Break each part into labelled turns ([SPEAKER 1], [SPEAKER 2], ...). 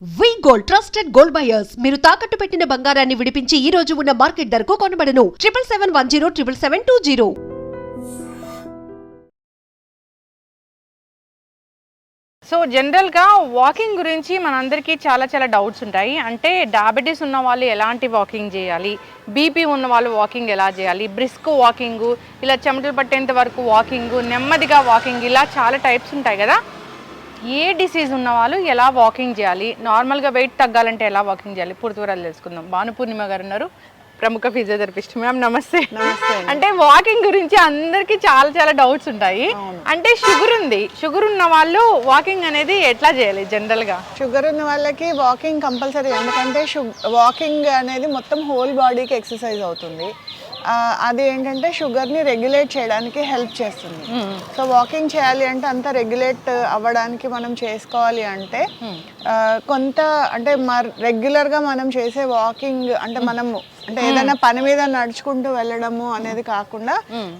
[SPEAKER 1] వి gold trusted gold buyers మీరు తాకట్టు పెట్టిన బంగారాన్ని విడిపించి ఈ రోజు ఉన్న మార్కెట్ ధరకు కొనబడను 7771077720.
[SPEAKER 2] సో జనరల్గా వాకింగ్ గురించి మనందరికీ చాలా డౌట్స్ ఉంటాయి. అంటే డయాబెటీస్ ఉన్న వాళ్ళు ఎలాంటి వాకింగ్ చేయాలి, బీపీ ఉన్న వాళ్ళు వాకింగ్ ఎలా చేయాలి, బ్రిస్క్ వాకింగ్, ఇలా చెమటలు పట్టేంత వరకు వాకింగ్, నెమ్మదిగా వాకింగ్, ఇలా చాలా టైప్స్ ఉంటాయి కదా. ఏ డిసీజ్ ఉన్న వాళ్ళు ఎలా వాకింగ్ చేయాలి, నార్మల్గా వెయిట్ తగ్గాలంటే ఎలా వాకింగ్ చేయాలి, పూర్తి వివరాలు తెలుసుకుందాం. భానుపూర్ణిమ గారు ఉన్నారు, ప్రముఖ ఫిజియోథెరపిస్ట్. మ్యామ్ నమస్తే. అంటే వాకింగ్ గురించి అందరికి చాలా డౌట్స్ ఉంటాయి. అంటే షుగర్ ఉన్న వాళ్ళు వాకింగ్ అనేది ఎట్లా చేయాలి? జనరల్ గా
[SPEAKER 3] షుగర్ ఉన్న వాళ్ళకి వాకింగ్ కంపల్సరీ, ఎందుకంటే వాకింగ్ అనేది మొత్తం హోల్ బాడీకి ఎక్సర్సైజ్ అవుతుంది. అది ఏంటంటే షుగర్ని రెగ్యులేట్ చేయడానికి హెల్ప్ చేస్తుంది. సో వాకింగ్ చేయాలి అంటే అంతా రెగ్యులేట్ అవ్వడానికి మనం చేసుకోవాలి అంటే కొంత అంటే రెగ్యులర్గా మనం చేసే వాకింగ్ అంటే మనము అంటే ఏదైనా పని మీద నడుచుకుంటూ వెళ్ళడము అనేది కాకుండా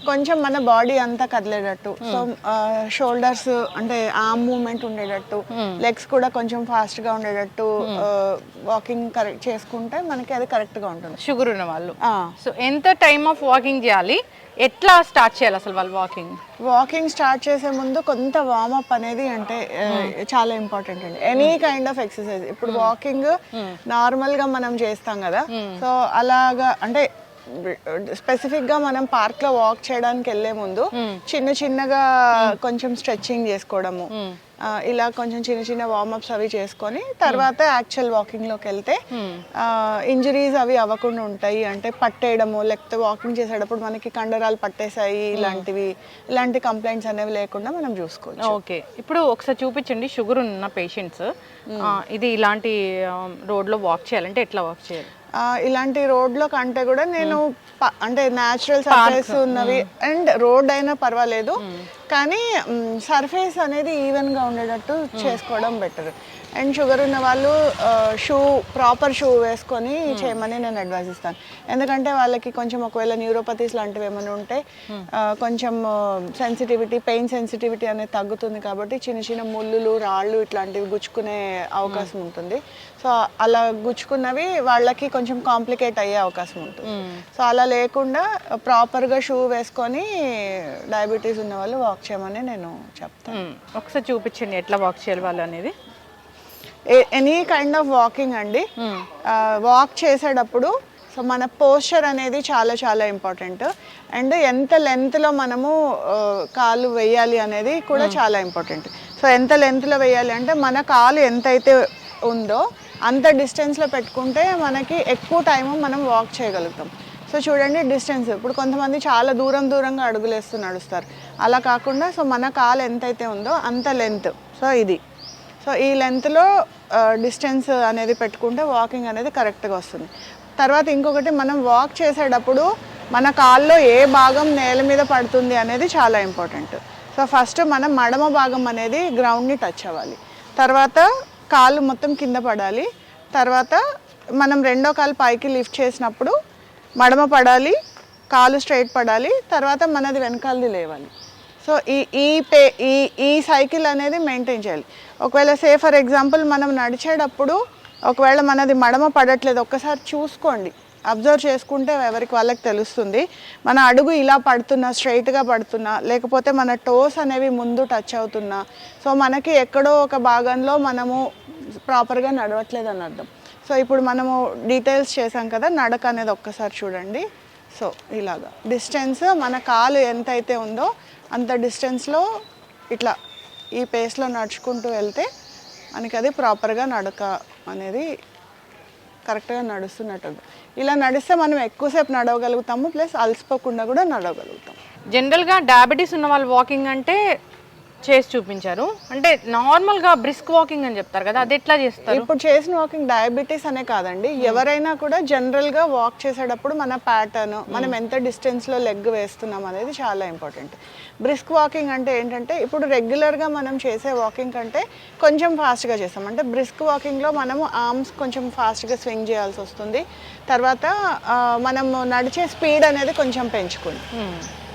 [SPEAKER 3] కొంచెం మన బాడీ అంతా కదిలేటట్టు, సో షోల్డర్స్ అంటే ఆర్మ్ మూవ్మెంట్ ఉండేటట్టు, లెగ్స్ కూడా కొంచెం ఫాస్ట్ గా ఉండేటట్టు వాకింగ్ కరెక్ట్ చేసుకుంటే మనకి అది కరెక్ట్ గా ఉంటుంది.
[SPEAKER 2] షుగర్ ఉన్న వాళ్ళు సో ఎంత టైమ్ ఆఫ్ వాకింగ్ చేయాలి, ఎట్లా స్టార్ట్ చేయాలి అసలు వాళ్ళు వాకింగ్ స్టార్ట్ చేసే ముందు కొంత వార్మప్ అనేది అంటే చాలా ఇంపార్టెంట్ అండి. Any kind of exercise. ఇప్పుడు వాకింగ్ నార్మల్ గా మనం చేస్తాం కదా, సో అలాగా అంటే స్పెసిఫిక్ గా మనం పార్క్ లో వాక్ చేయడానికి వెళ్లే ముందు చిన్నగా కొంచెం స్ట్రెచ్చింగ్ చేసుకోవడము, ఇలా కొంచెం చిన్న వార్మప్స్ అవి చేసుకొని తర్వాత యాక్చువల్ వాకింగ్ లోకి వెళ్తే ఇంజరీస్ అవి అవ్వకుండా ఉంటాయి. అంటే పట్టేయడము, లేకపోతే వాకింగ్ చేసేటప్పుడు మనకి కండరాలు పట్టేసాయి, ఇలాంటి కంప్లైంట్స్ అనేవి లేకుండా మనం చూసుకోవచ్చు. ఓకే, ఇప్పుడు ఒకసారి చూపించండి. షుగర్ ఉన్న పేషెంట్స్ ఇది ఇలాంటి రోడ్ లో వాక్ చేయాలంటే ఎట్లా వాక్ చేయాలి?
[SPEAKER 3] ఇలాంటి రోడ్లో కంటే కూడా నేను అంటే న్యాచురల్ సర్ఫేస్ ఉన్నవి అండ్ రోడ్ అయినా పర్వాలేదు, కానీ సర్ఫేస్ అనేది ఈవెన్గా ఉండేటట్టు చేసుకోవడం బెటర్. అండ్ షుగర్ ఉన్న వాళ్ళు ప్రాపర్ షూ వేసుకొని చేయమని నేను అడ్వైజ్ ఇస్తాను. ఎందుకంటే వాళ్ళకి కొంచెం ఒకవేళ న్యూరోపతీస్ లాంటివి ఏమైనా ఉంటే కొంచెం పెయిన్ సెన్సిటివిటీ అనేది తగ్గుతుంది. కాబట్టి చిన్న ముళ్ళులు, రాళ్ళు ఇట్లాంటివి గుచ్చుకునే అవకాశం ఉంటుంది. సో అలా గుచ్చుకున్నవి వాళ్ళకి కొంచెం కాంప్లికేట్ అయ్యే అవకాశం ఉంటుంది. సో అలా లేకుండా ప్రాపర్గా షూ వేసుకొని డయాబెటీస్ ఉన్న వాళ్ళు వాక్ చేయమని నేను చెప్తాను.
[SPEAKER 2] ఒకసారి చూపించండి ఎట్లా వాక్ చేయాలి వాళ్ళు అనేది.
[SPEAKER 3] ఎనీ కైండ్ ఆఫ్ వాకింగ్ అండి, వాక్ చేసేటప్పుడు సో మన పోస్చర్ అనేది చాలా ఇంపార్టెంట్. అండ్ ఎంత లెంత్లో మనము కాలు వేయాలి అనేది కూడా చాలా ఇంపార్టెంట్. సో ఎంత లెంత్లో వేయాలి అంటే మన కాలు ఎంతైతే ఉందో అంత డిస్టెన్స్లో పెట్టుకుంటే మనకి ఎక్కువ టైము మనం వాక్ చేయగలుగుతాం. సో చూడండి డిస్టెన్స్, ఇప్పుడు కొంతమంది చాలా దూరంగా అడుగులేస్తూ నడుస్తారు. అలా కాకుండా సో మన కాలు ఎంతైతే ఉందో అంత లెంత్, సో ఈ లెంత్లో డిస్టెన్స్ అనేది పెట్టుకుంటే వాకింగ్ అనేది కరెక్ట్గా వస్తుంది. తర్వాత ఇంకొకటి, మనం వాక్ చేసేటప్పుడు మన కాల్లో ఏ భాగం నేల మీద పడుతుంది అనేది చాలా ఇంపార్టెంట్. సో ఫస్ట్ మనం మడమ భాగం అనేది గ్రౌండ్ని టచ్ అవ్వాలి, తర్వాత కాలు మొత్తం కింద పడాలి, తర్వాత మనం రెండో కాలు పైకి లిఫ్ట్ చేసినప్పుడు మడమ పడాలి, కాలు స్ట్రైట్ పడాలి, తర్వాత మనది వెనకాలది లేవాలి. సో ఈ సైకిల్ అనేది మెయింటైన్ చేయాలి. ఒకవేళ ఫర్ ఎగ్జాంపుల్ మనం నడిచేటప్పుడు ఒకవేళ మనది మడమ పడట్లేదు, ఒక్కసారి చూసుకోండి, అబ్జర్వ్ చేసుకుంటే ఎవరికి వాళ్ళకి తెలుస్తుంది. మన అడుగు ఇలా పడుతున్నా, స్ట్రైట్గా పడుతున్నా, లేకపోతే మన టోస్ అనేవి ముందు టచ్ అవుతున్నా, సో మనకి ఎక్కడో ఒక భాగంలో మనము ప్రాపర్గా నడవట్లేదు అని అర్థం. సో ఇప్పుడు మనము డీటెయిల్స్ చేసాం కదా, నడక అనేది ఒక్కసారి చూడండి. సో ఇలాగా డిస్టెన్స్ మన కాలు ఎంతైతే ఉందో అంత డిస్టెన్స్లో ఇట్లా ఈ పేస్లో నడుచుకుంటూ వెళ్తే మనకి అది ప్రాపర్గా నడక అనేది కరెక్ట్గా నడుస్తున్నట్టు. ఇలా నడిస్తే మనం ఎక్కువసేపు నడవగలుగుతాము, ప్లస్ అలసిపోకుండా కూడా నడవగలుగుతాం.
[SPEAKER 2] జనరల్గా డయాబెటీస్ ఉన్న వాళ్ళు వాకింగ్ అంటే చేసి చూపించారు, అంటే నార్మల్గా బ్రిస్క్ వాకింగ్ అని చెప్తారు కదా, అది ఎట్లా చేస్తారు?
[SPEAKER 3] ఇప్పుడు చేసిన వాకింగ్ డయాబెటీస్ అనే కాదండి, ఎవరైనా కూడా జనరల్గా వాక్ చేసేటప్పుడు మన ప్యాటర్న్, మనం ఎంత డిస్టెన్స్లో లెగ్ వేస్తున్నాం అనేది చాలా ఇంపార్టెంట్. బ్రిస్క్ వాకింగ్ అంటే ఏంటంటే ఇప్పుడు రెగ్యులర్గా మనం చేసే వాకింగ్ కంటే కొంచెం ఫాస్ట్గా చేస్తాం. అంటే బ్రిస్క్ వాకింగ్లో మనము ఆర్మ్స్ కొంచెం ఫాస్ట్గా స్వింగ్ చేయాల్సి వస్తుంది. తర్వాత మనము నడిచే స్పీడ్ అనేది కొంచెం పెంచుకుంది.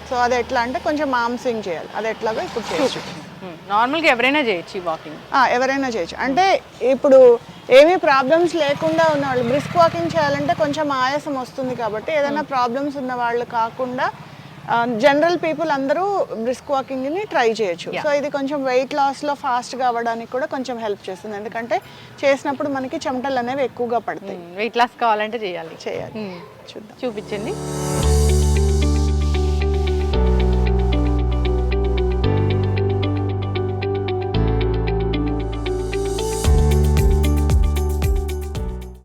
[SPEAKER 3] సో అది ఎట్లా అంటే కొంచెం ఆర్మ్ స్వింగ్ చేయాలి, అది ఎట్లాగో ఇప్పుడు చేసి
[SPEAKER 2] నార్మల్గా ఎవరైనా చేయొచ్చు ఈ వాకింగ్.
[SPEAKER 3] ఎవరైనా చేయొచ్చు. అంటే ఇప్పుడు ఏమీ ప్రాబ్లమ్స్ లేకుండా ఉన్న వాళ్ళు బ్రిస్క్ వాకింగ్ చేయాలంటే కొంచెం ఆయాసం వస్తుంది కాబట్టి ఏదైనా ప్రాబ్లమ్స్ ఉన్న వాళ్ళు కాకుండా జనరల్ పీపుల్ అందరూ బ్రిస్క్ వాకింగ్ని ట్రై చేయొచ్చు. సో ఇది కొంచెం వెయిట్ లాస్లో ఫాస్ట్గా అవ్వడానికి కూడా కొంచెం హెల్ప్ చేస్తుంది. ఎందుకంటే చేసినప్పుడు మనకి చెమటలు అనేవి ఎక్కువగా పడతాయి.
[SPEAKER 2] వెయిట్ లాస్ కావాలంటే చేయాలి.
[SPEAKER 3] చూద్దాం,
[SPEAKER 2] చూపించండి.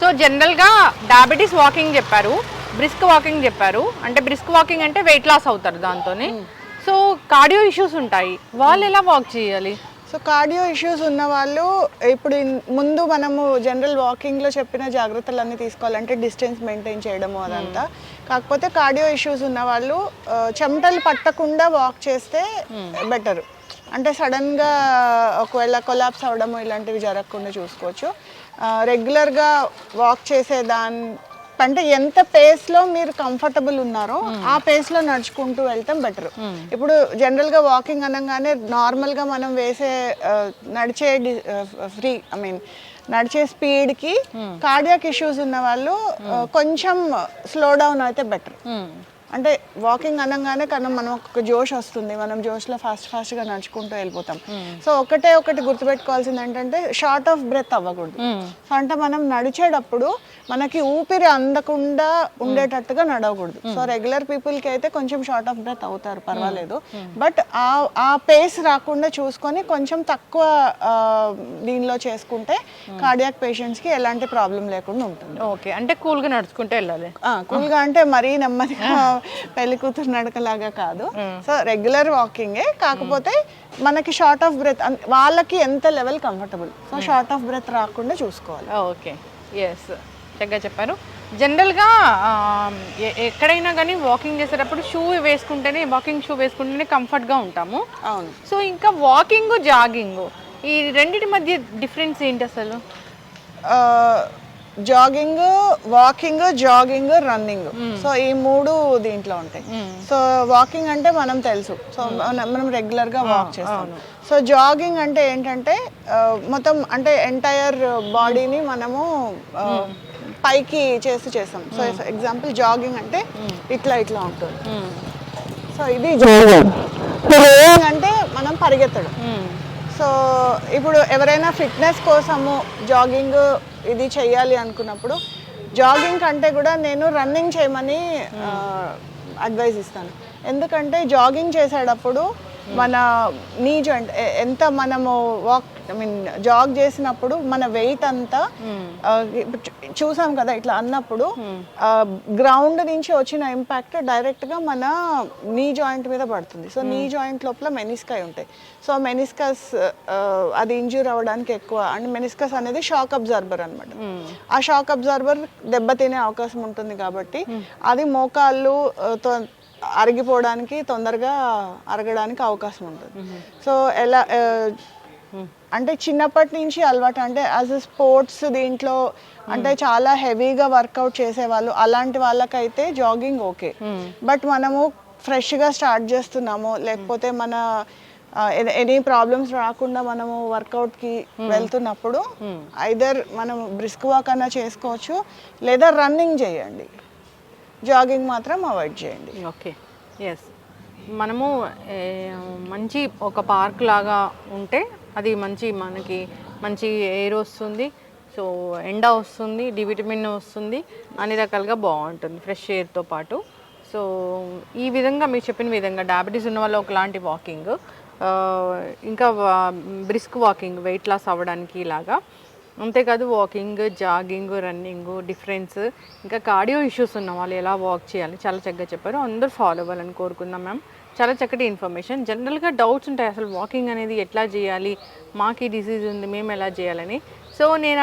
[SPEAKER 2] సో జనరల్గా డయాబెటీస్ వాకింగ్ చెప్పారు, బ్రిస్క్ వాకింగ్ చెప్పారు. అంటే బ్రిస్క్ వాకింగ్ అంటే వెయిట్ లాస్ అవుతారు దాంతోనే. సో కార్డియో ఇష్యూస్ ఉంటాయి, వాళ్ళు ఎలా వాక్ చేయాలి?
[SPEAKER 3] సో కార్డియో ఇష్యూస్ ఉన్న వాళ్ళు ఇప్పుడు ముందు మనము జనరల్ వాకింగ్లో చెప్పిన జాగ్రత్తలన్నీ తీసుకోవాలంటే డిస్టెన్స్ మెయింటైన్ చేయడము అదంతా. కాకపోతే కార్డియో ఇష్యూస్ ఉన్న వాళ్ళు చెమటలు పట్టకుండా వాక్ చేస్తే బెటర్. అంటే సడన్గా ఒకవేళ కొలాప్స్ అవ్వడము ఇలాంటివి జరగకుండా చూసుకోవచ్చు. రెగ్యులర్గా వాక్ చేసే అంటే ఎంత పేస్లో మీరు కంఫర్టబుల్ ఉన్నారో ఆ పేస్లో నడుచుకుంటూ వెళ్తాం బెటర్. ఇప్పుడు జనరల్గా వాకింగ్ అనగానే నార్మల్గా మనం వేసే నడిచే స్పీడ్కి కార్డియాక్ ఇష్యూస్ ఉన్న వాళ్ళు కొంచెం స్లో డౌన్ అయితే బెటర్. అంటే వాకింగ్ అనగానే కానీ మనం ఒక జోష్ వస్తుంది, మనం జోష్లో ఫాస్ట్గా నడుచుకుంటూ వెళ్ళిపోతాం. సో ఒకటి గుర్తుపెట్టుకోవాల్సింది ఏంటంటే షార్ట్ ఆఫ్ బ్రెత్ అవ్వకూడదు. సో అంటే మనం నడిచేటప్పుడు మనకి ఊపిరి అందకుండా ఉండేటట్టుగా నడవకూడదు. సో రెగ్యులర్ పీపుల్కి అయితే కొంచెం షార్ట్ ఆఫ్ బ్రెత్ అవుతారు, పర్వాలేదు. బట్ ఆ పేస్ రాకుండా చూసుకొని కొంచెం తక్కువ దీనిలో చేసుకుంటే కార్డియాక్ పేషెంట్స్కి ఎలాంటి ప్రాబ్లం లేకుండా ఉంటుంది.
[SPEAKER 2] ఓకే, అంటే కూల్గా నడుచుకుంటే వెళ్ళాలి.
[SPEAKER 3] కూల్గా అంటే మరీ నెమ్మదిగా పెళ్లి కూతురు నడకలాగా కాదు. సో రెగ్యులర్ వాకింగే, కాకపోతే మనకి షార్ట్ ఆఫ్ బ్రెత్ వాళ్ళకి ఎంత level comfortable, so short of breath రాకుండా చూసుకోవాలి.
[SPEAKER 2] ఓకే, ఎస్, చక్కగా చెప్పారు. జనరల్గా ఎక్కడైనా కానీ వాకింగ్ చేసేటప్పుడు వాకింగ్ షూ వేసుకుంటేనే కంఫర్ట్గా ఉంటాము.
[SPEAKER 3] అవును.
[SPEAKER 2] సో ఇంకా వాకింగ్ జాగింగ్ ఈ రెండింటి మధ్య డిఫరెన్స్ ఏంటి అసలు?
[SPEAKER 3] వాకింగ్, జాగింగ్, రన్నింగ్, సో ఈ మూడు దీంట్లో ఉంటాయి. సో వాకింగ్ అంటే మనం తెలుసు, సో మనం రెగ్యులర్గా వాక్ చేస్తాం. సో జాగింగ్ అంటే ఏంటంటే మొత్తం అంటే ఎంటైర్ బాడీని మనము పైకి చేస్తాం. సో ఎగ్జాంపుల్ జాగింగ్ అంటే ఇట్లా ఉంటుంది. సో ఇది జాగింగ్ అంటే మనం పరిగెత్తడం. సో ఇప్పుడు ఎవరైనా ఫిట్నెస్ కోసము జాగింగ్ ఇది చెయ్యాలి అనుకున్నప్పుడు జాగింగ్ కంటే కూడా నేను రన్నింగ్ చేయమని అడ్వైస్ ఇస్తాను. ఎందుకంటే జాగింగ్ చేసేటప్పుడు మన నీ జాయింట్ ఎంత మనము జాగ్ చేసినప్పుడు మన వెయిట్ అంతా చూసాం కదా ఇట్లా అన్నప్పుడు గ్రౌండ్ నుంచి వచ్చిన ఇంపాక్ట్ డైరెక్ట్గా మన నీ జాయింట్ మీద పడుతుంది. సో నీ జాయింట్ లోపల మెనిస్కై ఉంటాయి. సో మెనిస్కస్ అది ఇంజ్యూర్ అవ్వడానికి ఎక్కువ, అంటే మెనిస్కస్ అనేది షాక్ అబ్జార్బర్ అనమాట. ఆ షాక్ అబ్జార్బర్ దెబ్బతినే అవకాశం ఉంటుంది కాబట్టి అది మోకాళ్ళు అరిగిపోవడానికి తొందరగా అరగడానికి అవకాశం ఉంటుంది. సో ఎలా అంటే చిన్నప్పటి నుంచి అలవాటు, అంటే యాజ్ ఎ స్పోర్ట్స్ దీంట్లో అంటే చాలా హెవీగా వర్కౌట్ చేసేవాళ్ళు అలాంటి వాళ్ళకైతే జాగింగ్ ఓకే. బట్ మనము ఫ్రెష్గా స్టార్ట్ చేస్తున్నాము, లేకపోతే మన ఎనీ ప్రాబ్లమ్స్ రాకుండా మనము వర్కౌట్కి వెళ్తున్నప్పుడు ఐదర్ మనం బ్రిస్క్ వాక్ అన్నా చేసుకోవచ్చు, లేదా రన్నింగ్ చేయండి, జాగింగ్ మాత్రం అవాయిడ్ చేయండి.
[SPEAKER 2] Okay, yes. మనము మంచి ఒక పార్క్ లాగా ఉంటే అది మనకి మంచి ఎయిర్ వస్తుంది, సో ఎండ వస్తుంది, డి విటమిన్ వస్తుంది, అన్ని రకాలుగా బాగుంటుంది ఫ్రెష్ ఎయిర్తో పాటు. సో ఈ విధంగా మీరు చెప్పిన విధంగా డయాబెటీస్ ఉన్న వాళ్ళు ఒకలాంటి వాకింగ్, ఇంకా బ్రిస్క్ వాకింగ్ వెయిట్ లాస్ అవ్వడానికి ఇలాగా. అంతేకాదు వాకింగ్, జాగింగ్, రన్నింగ్ డిఫరెన్స్, ఇంకా కార్డియో ఇష్యూస్ ఉన్న వాళ్ళు ఎలా వాక్ చేయాలి చాలా చక్కగా చెప్పారు. అందరూ ఫాలో అవ్వాలని కోరుకుందాం మ్యామ్. చాలా చక్కటి ఇన్ఫర్మేషన్. జనరల్గా డౌట్స్ ఉంటాయి అసలు వాకింగ్ అనేది ఎట్లా చేయాలి, మాకు ఈ డిసీజ్ ఉంది మేము ఎలా చేయాలని. సో నేను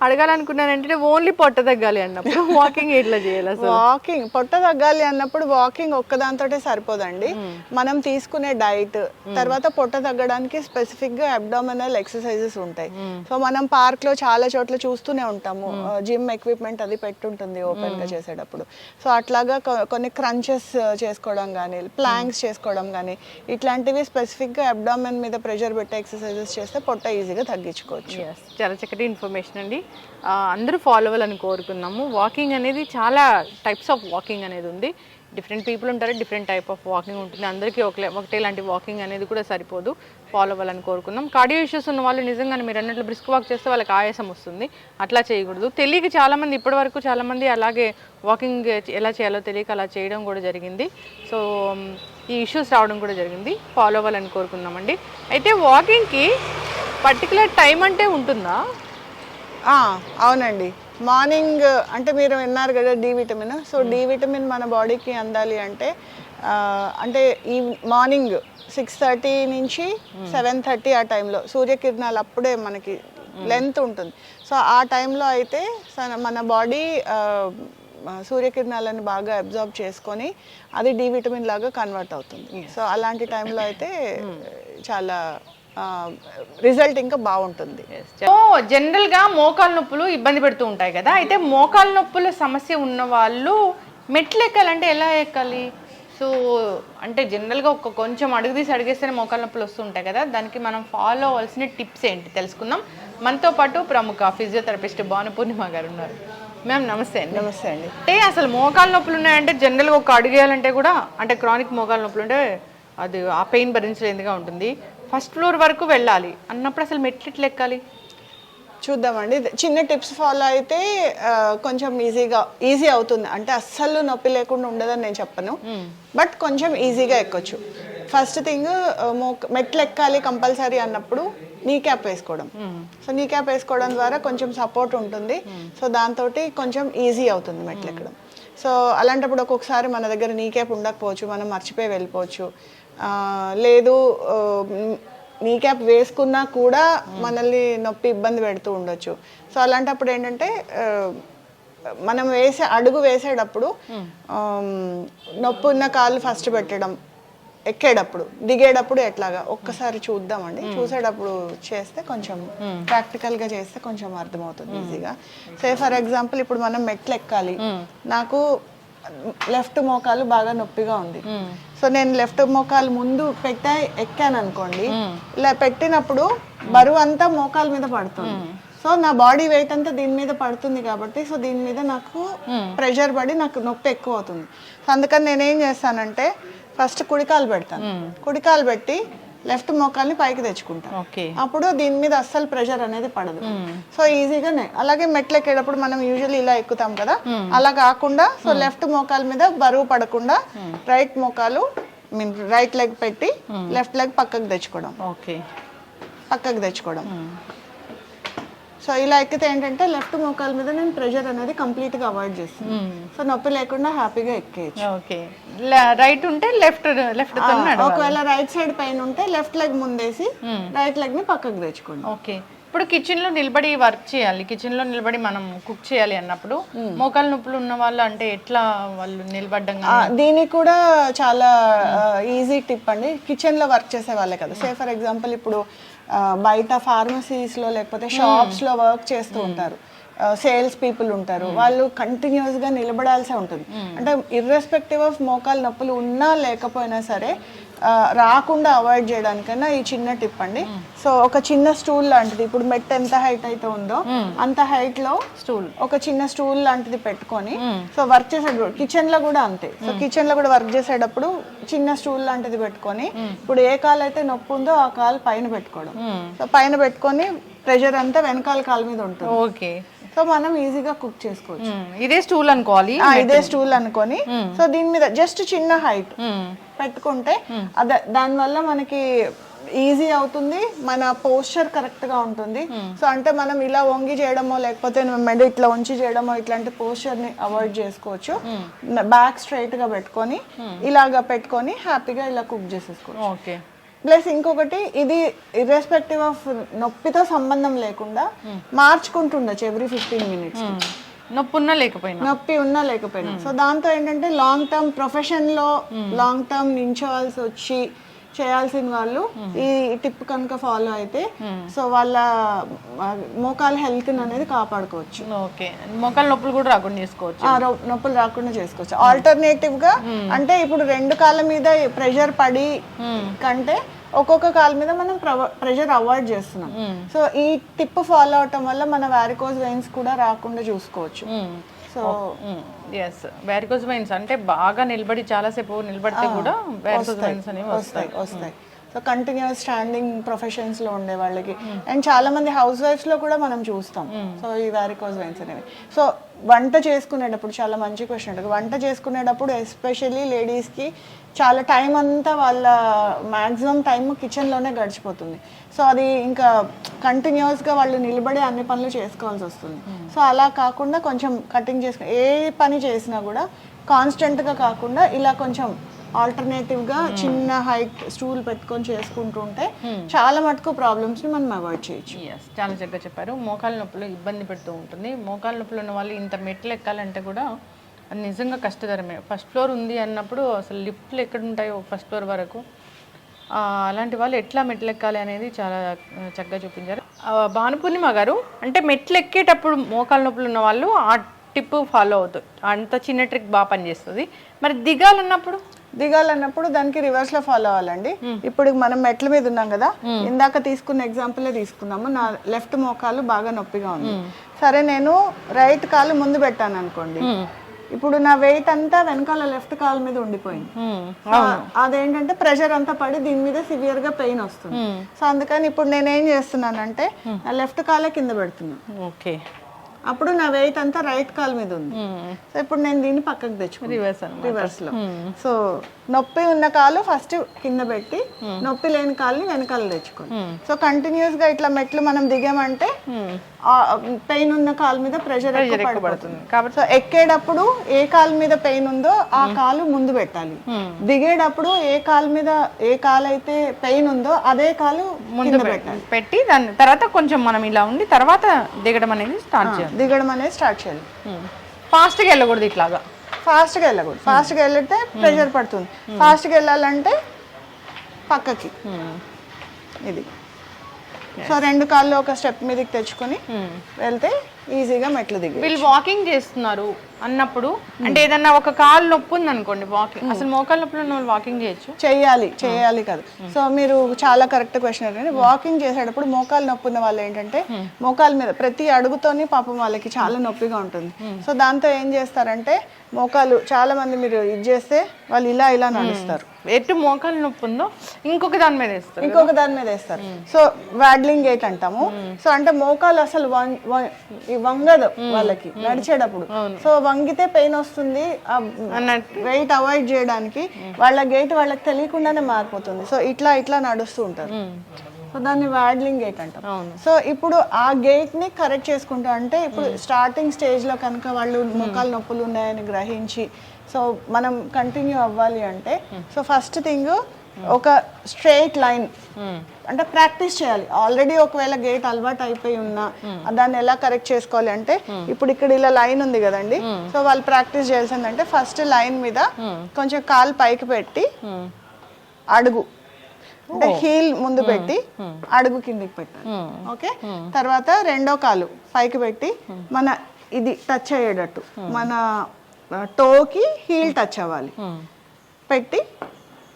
[SPEAKER 2] అడగాలనుకున్నానంటే ఓన్లీ పొట్ట తగ్గాలి అన్నప్పుడు వాకింగ్ ఎట్లా చేయాలి అసలు?
[SPEAKER 3] వాకింగ్ పొట్ట తగ్గాలి అన్నప్పుడు వాకింగ్ ఒక్కదాంతోటే సరిపోదండి. మనం తీసుకునే డైట్ తర్వాత పొట్ట తగ్గడానికి స్పెసిఫిక్ గా అబ్డామినల్ ఎక్సర్సైజెస్ ఉంటాయి. సో మనం పార్క్ లో చాలా చోట్ల చూస్తూనే ఉంటాము, జిమ్ ఎక్విప్మెంట్ అది పెట్టుంటుంది ఓపెన్ గా చేసేటప్పుడు. సో అట్లాగా కొన్ని క్రంచెస్ చేసుకోవడం కానీ, ప్లాంక్స్ చేసుకోవడం కానీ, ఇట్లాంటివి స్పెసిఫిక్ గా అబ్డామిన్ మీద ప్రెషర్ పెట్టే ఎక్సర్సైజెస్ చేస్తే పొట్ట ఈజీగా తగ్గించుకోవచ్చు.
[SPEAKER 2] చాలా చక్కటి ఇన్ఫర్మేషన్ అండి. అందరూ ఫాలో అవ్వాలని కోరుకున్నాము. వాకింగ్ అనేది చాలా టైప్స్ ఆఫ్ వాకింగ్ అనేది ఉంది. డిఫరెంట్ పీపుల్ ఉంటారు, డిఫరెంట్ టైప్ ఆఫ్ వాకింగ్ ఉంటుంది. అందరికీ ఒకటే లాంటి వాకింగ్ అనేది కూడా సరిపోదు. ఫాలో అవ్వాలని కోరుకున్నాం. కార్డియో ఇష్యూస్ ఉన్న వాళ్ళు నిజంగానే మీరు అన్నట్లు బ్రిస్క్ వాక్ చేస్తే వాళ్ళకి ఆయాసం వస్తుంది, అట్లా చేయకూడదు. తెలియక చాలామంది ఇప్పటివరకు చాలామంది అలాగే వాకింగ్ ఎలా చేయాలో తెలియక అలా చేయడం కూడా జరిగింది. సో ఈ ఇష్యూస్ రావడం కూడా జరిగింది. ఫాలో అవ్వాలని కోరుకున్నామండి. అయితే వాకింగ్కి పర్టికులర్ టైం అంటే ఉంటుందా?
[SPEAKER 3] అవునండి. మార్నింగ్ అంటే మీరు విన్నారు కదా D vitamin. So D vitamin మన బాడీకి అందాలి అంటే అంటే ఈ మార్నింగ్ 6:30 నుంచి 7:30 ఆ టైంలో సూర్యకిరణాలు అప్పుడే మనకి లెంత్ ఉంటుంది. సో ఆ టైంలో అయితే మన బాడీ సూర్యకిరణాలను బాగా అబ్జార్బ్ చేసుకొని అది డి విటమిన్ లాగా కన్వర్ట్ అవుతుంది. సో అలాంటి టైంలో అయితే చాలా రిజల్ట్ ఇంకా బాగుంటుంది.
[SPEAKER 2] సో జనరల్గా మోకాలు నొప్పులు ఇబ్బంది పెడుతూ ఉంటాయి కదా, అయితే మోకాలు నొప్పుల సమస్య ఉన్న వాళ్ళు మెట్లు ఎక్కాలంటే ఎలా ఎక్కాలి? సో అంటే జనరల్గా కొంచెం అడుగు తీసి అడిగేస్తేనే మోకాలు నొప్పులు వస్తుంటాయి కదా, దానికి మనం ఫాలో అవ్వాల్సిన టిప్స్ ఏంటి తెలుసుకుందాం. మనతో పాటు ప్రముఖ ఫిజియోథెరపిస్ట్ భానుపూర్ణిమ గారు ఉన్నారు. మ్యామ్ నమస్తే అండి.
[SPEAKER 3] నమస్తే అండి.
[SPEAKER 2] అంటే అసలు మోకాలు నొప్పులు ఉన్నాయంటే జనరల్గా ఒక అడుగు వేయాలంటే కూడా అంటే క్రానిక్ మోకాలు నొప్పులు ఉంటే అది ఆ పెయిన్ భరించలేనిదిగా ఉంటుంది. ఫస్ట్ ఫ్లోర్ వరకు వెళ్ళాలి అన్నప్పుడు అసలు మెట్లు ఎట్లా ఎక్కాలి
[SPEAKER 3] చూద్దామండి. చిన్న టిప్స్ ఫాలో అయితే కొంచెం ఈజీ అవుతుంది. అంటే అస్సలు నొప్పి లేకుండా ఉండదని నేను చెప్పను, బట్ కొంచెం ఈజీగా ఎక్కొచ్చు. ఫస్ట్ థింగ్ మెట్లు ఎక్కాలి కంపల్సరీ అన్నప్పుడు నీ క్యాప్ వేసుకోవడం. సో నీ క్యాప్ వేసుకోవడం ద్వారా కొంచెం సపోర్ట్ ఉంటుంది. సో దాంతో కొంచెం ఈజీ అవుతుంది మెట్లు ఎక్కడం. సో అలాంటప్పుడు ఒక్కొక్కసారి మన దగ్గర నీ క్యాప్ ఉండకపోవచ్చు, మనం మర్చిపోయి వెళ్ళిపోవచ్చు. లేదు నీ క్యాప్ వేసుకున్నా కూడా మనల్ని నొప్పి ఇబ్బంది పెడుతూ ఉండొచ్చు. సో అలాంటప్పుడు ఏంటంటే మనం అడుగు వేసేటప్పుడు నొప్పి ఉన్న కాళ్ళు ఫస్ట్ పెట్టడం, ఎక్కేటప్పుడు దిగేటప్పుడు ఎట్లాగా ఒక్కసారి చూద్దామండి. చూసేటప్పుడు చేస్తే కొంచెం ప్రాక్టికల్గా చేస్తే కొంచెం అర్థమవుతుంది ఈజీగా. సే ఫర్ ఎగ్జాంపుల్ ఇప్పుడు మనం మెట్లు ఎక్కాలి, నాకు లెఫ్ట్ మోకాలు బాగా నొప్పిగా ఉంది. సో నేను లెఫ్ట్ మోకాలు ముందు ఎక్కాను అనుకోండి, ఇలా పెట్టినప్పుడు బరువు అంతా మోకాలు మీద పడుతుంది. సో నా బాడీ వెయిట్ అంతా దీని మీద పడుతుంది కాబట్టి సో దీని మీద నాకు ప్రెషర్ పడి నాకు నొప్పి ఎక్కువ అవుతుంది. సో అందుకని నేనేం చేస్తానంటే ఫస్ట్ కుడికాలు పెడతాను. కుడికాలు పెట్టి లెఫ్ట్ మోకాల్ని పైకి తెచ్చుకుంటాను. అప్పుడు దీని మీద అస్సలు ప్రెషర్ అనేది పడదు. సో ఈజీగానే. అలాగే మెట్లు ఎక్కేటప్పుడు మనం యూజువల్లీ ఇలా ఎక్కుతాం కదా, అలా కాకుండా సో లెఫ్ట్ మోకాల మీద బరువు పడకుండా రైట్ లెగ్ పెట్టి లెఫ్ట్ లెగ్ పక్కకు తెచ్చుకోవడం. సో ఇలా ఎక్కితే ఏంటంటే లెఫ్ట్ మోకాల మీద నేను ప్రెషర్ అనేది కంప్లీట్ గా అవాయిడ్ చేస్తాను. సో నొప్పి లేకుండా హ్యాపీగా ఎక్కేయచ్చు.
[SPEAKER 2] రైట్ ఉంటే లెఫ్ట్
[SPEAKER 3] ఒకవేళ రైట్ సైడ్ పైన ఉంటే లెఫ్ట్ లెగ్ ముందేసి రైట్ లెగ్ ని పక్కకు తెచ్చుకోండి.
[SPEAKER 2] ఓకే. ఇప్పుడు కిచెన్ లో నిలబడి వర్క్ చేయాలి, కిచెన్ లో నిలబడి మనం కుక్ చేయాలి అన్నప్పుడు మోకాలు నొప్పులు ఉన్న వాళ్ళు అంటే ఎట్లా వాళ్ళు నిలబడ్డం?
[SPEAKER 3] దీనికి కూడా చాలా ఈజీ టిప్ అండి. కిచెన్ లో వర్క్ చేసే వాళ్ళే కదా, సే ఫర్ ఎగ్జాంపుల్ ఇప్పుడు బయట ఫార్మసీస్లో లేకపోతే షాప్స్లో వర్క్ చేస్తూ ఉంటారు, సేల్స్ పీపుల్ ఉంటారు, వాళ్ళు కంటిన్యూస్గా నిలబడాల్సి ఉంటుంది. అంటే ఇర్రెస్పెక్టివ్ ఆఫ్ మోకాలు నొప్పులు ఉన్నా లేకపోయినా సరే రాకుండా అవాయిడ్ చేయడానికైనా ఈ చిన్న టిప్ అండి. సో ఒక చిన్న స్టూల్ లాంటిది, ఇప్పుడు మెట్ ఎంత హైట్ అయితే ఉందో అంత హైట్ లో ఒక చిన్న స్టూల్ లాంటిది పెట్టుకొని సో వర్క్ చేసేటప్పుడు కిచెన్ లో కూడా అంతే. సో కిచెన్ లో కూడా వర్క్ చేసేటప్పుడు చిన్న స్టూల్ లాంటిది పెట్టుకొని ఇప్పుడు ఏ కాలు అయితే నొప్పి ఉందో ఆ కాలు పైన పెట్టుకోవడం. సో పైన పెట్టుకొని ప్రెషర్ అంతా వెనకాల కాలు మీద ఉంటుంది.
[SPEAKER 2] ఓకే.
[SPEAKER 3] సో మనం ఈజీగా కుక్ చేసుకోవచ్చు.
[SPEAKER 2] ఇదే స్టూల్ అనుకోవాలి,
[SPEAKER 3] ఇదే స్టూల్ అనుకొని సో దీని మీద జస్ట్ చిన్న హైట్ పెట్టుకుంటే దానివల్ల మనకి ఈజీ అవుతుంది, మన పోస్చర్ కరెక్ట్ గా ఉంటుంది. సో అంటే మనం ఇలా వంగి చేయడమో లేకపోతే మెడ ఇట్లా ఉంచి చేయడమో ఇట్లాంటి పోస్చర్ ని అవాయిడ్ చేసుకోవచ్చు. బ్యాక్ స్ట్రైట్ గా పెట్టుకొని ఇలాగా పెట్టుకొని హ్యాపీగా ఇలా కుక్ చేసేసుకోవచ్చు.
[SPEAKER 2] ఓకే.
[SPEAKER 3] ప్లస్ ఇంకొకటి ఇది ఇర్రెస్పెక్టివ్ ఆఫ్ నొప్పితో సంబంధం లేకుండా మార్చుకుంటుండొచ్చు ఎవ్రీ 15 minutes.
[SPEAKER 2] నొప్పి ఉన్నా లేకపోయినా
[SPEAKER 3] నొప్పి ఉన్నా లేకపోయినా. సో దాంతో ఏంటంటే లాంగ్ టర్మ్ ప్రొఫెషన్లో లాంగ్ టర్మ్ నించోవాల్సి వచ్చి చేయాల్సిన వాళ్ళు ఈ టిప్ కనుక ఫాలో అయితే సో వాళ్ళ మోకాల హెల్త్ అనేది కాపాడుకోవచ్చు.
[SPEAKER 2] ఓకే, మోకాల నొప్పులు కూడా రాకుండా చేసుకోవచ్చు.
[SPEAKER 3] నొప్పులు రాకుండా చేసుకోవచ్చు. ఆల్టర్నేటివ్ గా అంటే ఇప్పుడు 2 కాళ్ళ మీద ప్రెషర్ పడి కంటే ఒక్కొక్క కాళ్ళ మీద మనం ప్రెషర్ అవాయిడ్ చేస్తున్నాం. సో ఈ టిప్ ఫాలో అవటం వల్ల మన వారికోజ్ వెయిన్స్ కూడా రాకుండా చూసుకోవచ్చు. సో
[SPEAKER 2] ఎస్, వారికోజ్ వెయిన్స్ అంటే బాగా నిలబడి చాలాసేపు నిలబడితే కూడా వారికోజ్ వెయిన్స్ అనేవి
[SPEAKER 3] వస్తాయి. సో కంటిన్యూస్ స్టాండింగ్ ప్రొఫెషన్స్ లో ఉండే వాళ్ళకి అండ్ చాలా మంది హౌస్ వైఫ్స్ లో కూడా మనం చూస్తాం. సో ఈ వారికోజ్ వెయిన్స్ అనేవి. సో వంట చేసుకునేటప్పుడు చాలా మంచి క్వశ్చన్ ఉంటుంది. వంట చేసుకునేటప్పుడు ఎస్పెషల్లీ లేడీస్కి చాలా టైం అంతా వాళ్ళ మ్యాక్సిమం టైం కిచెన్లోనే గడిచిపోతుంది. సో అది ఇంకా కంటిన్యూస్గా వాళ్ళు నిలబడి అన్ని పనులు చేసుకోవాల్సి వస్తుంది. సో అలా కాకుండా కొంచెం కటింగ్ చేసుకుని ఏ పని చేసినా కూడా కాన్స్టెంట్గా కాకుండా ఇలా కొంచెం ఆల్టర్నేటివ్గా చిన్న హైట్ స్టూల్ పెట్టుకొని చేసుకుంటుంటే చాలా మటుకు ప్రాబ్లమ్స్ని మనం అవాయిడ్ చేయొచ్చు.
[SPEAKER 2] చాలా చక్కగా చెప్పారు. మోకాల నొప్పులు ఇబ్బంది పెడుతూ ఉంటుంది. మోకాల నొప్పులు ఉన్న వాళ్ళు ఇంత మెట్లు ఎక్కాలంటే కూడా అది నిజంగా కష్టతరమే. ఫస్ట్ ఫ్లోర్ ఉంది అన్నప్పుడు అసలు లిఫ్ట్లు ఎక్కడ ఉంటాయో ఫస్ట్ ఫ్లోర్ వరకు, అలాంటి వాళ్ళు ఎట్లా మెట్లు ఎక్కాలి అనేది చాలా చక్కగా చూపించారు. భానుపూర్ణిమ గారు, అంటే మెట్లు ఎక్కేటప్పుడు మోకాల నొప్పులు ఉన్న వాళ్ళు ఆ టిప్ ఫాలో అవుతుంది, అంత చిన్న ట్రిక్ బాగా పనిచేస్తుంది. మరి దిగాలన్నప్పుడు దానికి రివర్స్ లో ఫాలో అవ్వాలండి. ఇప్పుడు మనం మెట్ల మీద ఉన్నాం కదా, ఇందాక తీసుకున్న ఎగ్జాంపులే తీసుకున్నాము. నా లెఫ్ట్ మోకాలు బాగా నొప్పిగా ఉంది. సరే, నేను రైట్ కాలు ముందు పెట్టాను అనుకోండి, ఇప్పుడు నా వెయిట్ అంతా వెనకాల లెఫ్ట్ కాలు మీద ఉండిపోయింది. అదేంటంటే ప్రెషర్ అంతా పడి దీని మీద సివియర్ గా పెయిన్ వస్తుంది. సో అందుకని ఇప్పుడు నేనేం చేస్తున్నానంటే నా లెఫ్ట్ కాలే కింద పెడుతున్నాను. ఓకే,
[SPEAKER 3] అప్పుడు నా వెయిట్ అంతా రైట్ కాల్ మీద ఉంది. సో ఇప్పుడు నేను దీన్ని పక్కకు తెచ్చుకున్నాను రివర్స్ లో. సో నొప్పి ఉన్న కాలు ఫస్ట్ కింద పెట్టి నొప్పి లేని కాలుని వెనకాల తెచ్చుకోండి. సో కంటిన్యూస్ గా ఇట్లా మెట్లు మనం దిగామంటే పెయిన్ ఉన్న కాలు మీద ప్రెషర్ ఎక్కువ పడుతుంది. కాబట్టి సో ఎక్కేటప్పుడు ఏ కాలు మీద పెయిన్ ఉందో ఆ కాలు ముందు పెట్టాలి. దిగేటప్పుడు ఏ కాలు మీద ఏ కాలు అయితే పెయిన్ ఉందో అదే కాలు ముందు పెట్టాలి.
[SPEAKER 2] పెట్టి దాని తర్వాత కొంచెం మనం ఇలా ఉండి తర్వాత దిగడం అనేది స్టార్ట్ చేయాలి. ఫాస్ట్గా వెళ్ళకూడదు, ఇట్లాగా
[SPEAKER 3] ఫాస్ట్గా వెళ్ళకూడదు. ఫాస్ట్గా వెళ్తే ప్రెషర్ పడుతుంది. ఫాస్ట్గా వెళ్ళాలంటే పక్కకి ఇది. సో 2 కాళ్ళు ఒక స్టెప్ మీదకి తెచ్చుకొని వెళ్తే ఈజీగా మెట్లు దిగి.
[SPEAKER 2] వీళ్ళు వాకింగ్ చేస్తున్నారు అన్నప్పుడు అంటే ఏదన్నా ఒక కాలు నొప్పి ఉంది అనుకోండి, వాకింగ్ అసలు మోకాలు నొప్పులు ఉన్న వాళ్ళు వాకింగ్
[SPEAKER 3] చేయాలి కదా. సో మీరు చాలా కరెక్ట్ క్వశ్చన్ అడిగారు. వాకింగ్ చేసేటప్పుడు మోకాలు నొప్పి ఉన్న వాళ్ళు ఏంటంటే మోకాల మీద ప్రతి అడుగుతోని పాపం వాళ్ళకి చాలా నొప్పిగా ఉంటుంది. సో దాంతో ఏం చేస్తారంటే మోకాలు చాలా మంది మీరు ఇది చేస్తే వాళ్ళు ఇలా నడుస్తారు.
[SPEAKER 2] ఎటు మోకాలు నొప్పి ఉందో ఇంకొక దాని మీద
[SPEAKER 3] వేస్తారు. సో వాడ్లింగ్ గేట్ అంటాము. సో అంటే మోకాలు అసలు వంగదు వాళ్ళకి నడిచేటప్పుడు. సో వంగితే పెయిన్ వస్తుంది. వెయిట్ అవాయిడ్ చేయడానికి వాళ్ళ గేట్ వాళ్ళకి తెలియకుండానే మారిపోతుంది. సో ఇట్లా నడుస్తూ ఉంటారు. సో దాన్ని వాడ్లింగ్ గేట్ అంటాం. సో ఇప్పుడు ఆ గేట్ ని కరెక్ట్ చేసుకుంటాం. అంటే ఇప్పుడు స్టార్టింగ్ స్టేజ్ లో కనుక వాళ్ళు మోకాలు నొప్పులు ఉన్నాయని గ్రహించి సో మనం కంటిన్యూ అవ్వాలి అంటే సో ఫస్ట్ థింగ్ ఒక స్ట్రైట్ లైన్ అంటే ప్రాక్టీస్ చేయాలి. ఆల్రెడీ ఒకవేళ గేట్ అలవాటు అయిపోయి ఉన్నా దాన్ని ఎలా కరెక్ట్ చేసుకోవాలి అంటే ఇప్పుడు ఇక్కడ ఇలా లైన్ ఉంది కదండి. సో వాళ్ళు ప్రాక్టీస్ చేయాల్సిందంటే ఫస్ట్ లైన్ మీద కొంచెం కాలు పైకి పెట్టి అడుగు అంటే హీల్ ముందు పెట్టి అడుగు కిందికి పెట్టాలి. ఓకే, తర్వాత రెండో కాలు పైకి పెట్టి మన ఇది టచ్ అయ్యేటట్టు మన టోకి హీల్ టచ్ అవ్వాలి. పెట్టి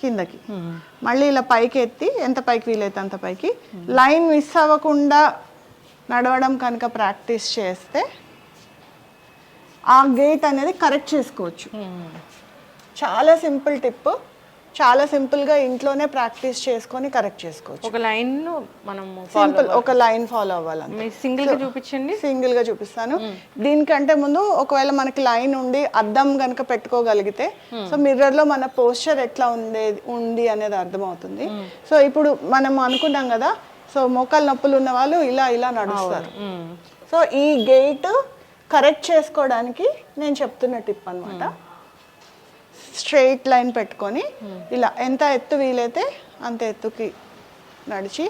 [SPEAKER 3] కిందకి మళ్ళీ ఇలా పైకి ఎత్తి ఎంత పైకి వీలైతే అంత పైకి లైన్ మిస్ అవ్వకుండా నడవడం కనుక ప్రాక్టీస్ చేస్తే ఆ గేట్ అనేది కరెక్ట్ చేసుకోవచ్చు. చాలా సింపుల్ టిప్, చాలా సింపుల్గా ఇంట్లోనే ప్రాక్టీస్ చేసుకొని కరెక్ట్ చేసుకోవచ్చు.
[SPEAKER 2] ఒక లైన్ మనం
[SPEAKER 3] ఒక లైన్ ఫాలో అవ్వాలి. సింగిల్గా చూపిస్తాను. దీనికంటే ముందు ఒకవేళ మనకి లైన్ ఉండి అద్దం కనుక పెట్టుకోగలిగితే సో మిర్రర్లో మన పోస్చర్ ఎట్లా ఉంది అనేది అర్థమవుతుంది. సో ఇప్పుడు మనం అనుకున్నాం కదా, సో మోకాలు నొప్పులు ఉన్న వాళ్ళు ఇలా నడుస్తారు. సో ఈ గేట్ కరెక్ట్ చేసుకోవడానికి నేను చెప్తున్న టిప్ అనమాట. స్ట్రెయిట్ లైన్ పెట్టుకొని ఇలా ఎంత ఎత్తు వీలైతే అంత ఎత్తుకి నడిచి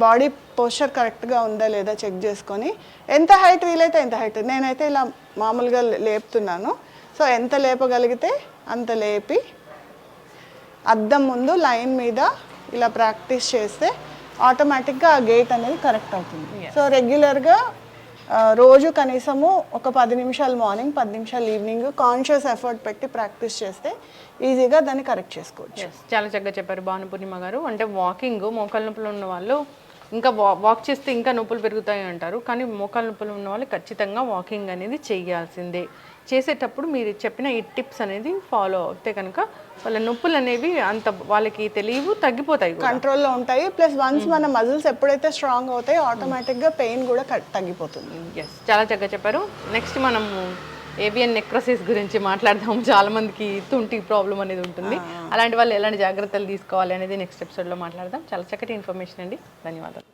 [SPEAKER 3] బాడీ పోస్చర్ కరెక్ట్గా ఉందా లేదా చెక్ చేసుకొని ఎంత హైట్ వీలైతే ఎంత హైట్, నేనైతే ఇలా మామూలుగా లేపుతున్నాను. సో ఎంత లేపగలిగితే అంత లేపి అద్దం ముందు లైన్ మీద ఇలా ప్రాక్టీస్ చేస్తే ఆటోమేటిక్గా ఆ గేట్ అనేది కరెక్ట్ అవుతుంది. సో రెగ్యులర్గా రోజు కనీసము ఒక 10 నిమిషాలు మార్నింగ్, 10 నిమిషాలు ఈవినింగ్ కాన్షియస్ ఎఫర్ట్ పెట్టి ప్రాక్టీస్ చేస్తే ఈజీగా దాన్ని కరెక్ట్ చేసుకోవచ్చు.
[SPEAKER 2] చాలా చక్కగా చెప్పారు భానుపూర్ణిమ గారు. అంటే వాకింగ్ మోకాళ్ళ నొప్పులు ఉన్న వాళ్ళు ఇంకా వాక్ చేస్తే ఇంకా నొప్పులు పెరుగుతాయి అంటారు, కానీ మోకాళ్ళ నొప్పులు ఉన్న వాళ్ళు ఖచ్చితంగా వాకింగ్ అనేది చేయాల్సిందే. చేసేటప్పుడు మీరు చెప్పిన ఈ టిప్స్ అనేది ఫాలో అవుతే కనుక వాళ్ళ నొప్పులు అనేవి అంత వాళ్ళకి తెలియవు, తగ్గిపోతాయి,
[SPEAKER 3] కంట్రోల్లో ఉంటాయి. ప్లస్ వన్స్ మన మజిల్స్ ఎప్పుడైతే స్ట్రాంగ్ అవుతాయో ఆటోమేటిక్గా పెయిన్ కూడా తగ్గిపోతుంది.
[SPEAKER 2] ఎస్, చాలా చక్కగా చెప్పారు. నెక్స్ట్ మనము ఏవియన్ నెక్రోసిస్ గురించి మాట్లాడదాం. చాలా మందికి తుంటి ప్రాబ్లం అనేది ఉంటుంది, అలాంటి వాళ్ళు ఎలాంటి జాగ్రత్తలు తీసుకోవాలి అనేది నెక్స్ట్ ఎపిసోడ్లో మాట్లాడదాం. చాలా చక్కటి ఇన్ఫర్మేషన్ అండి, ధన్యవాదాలు.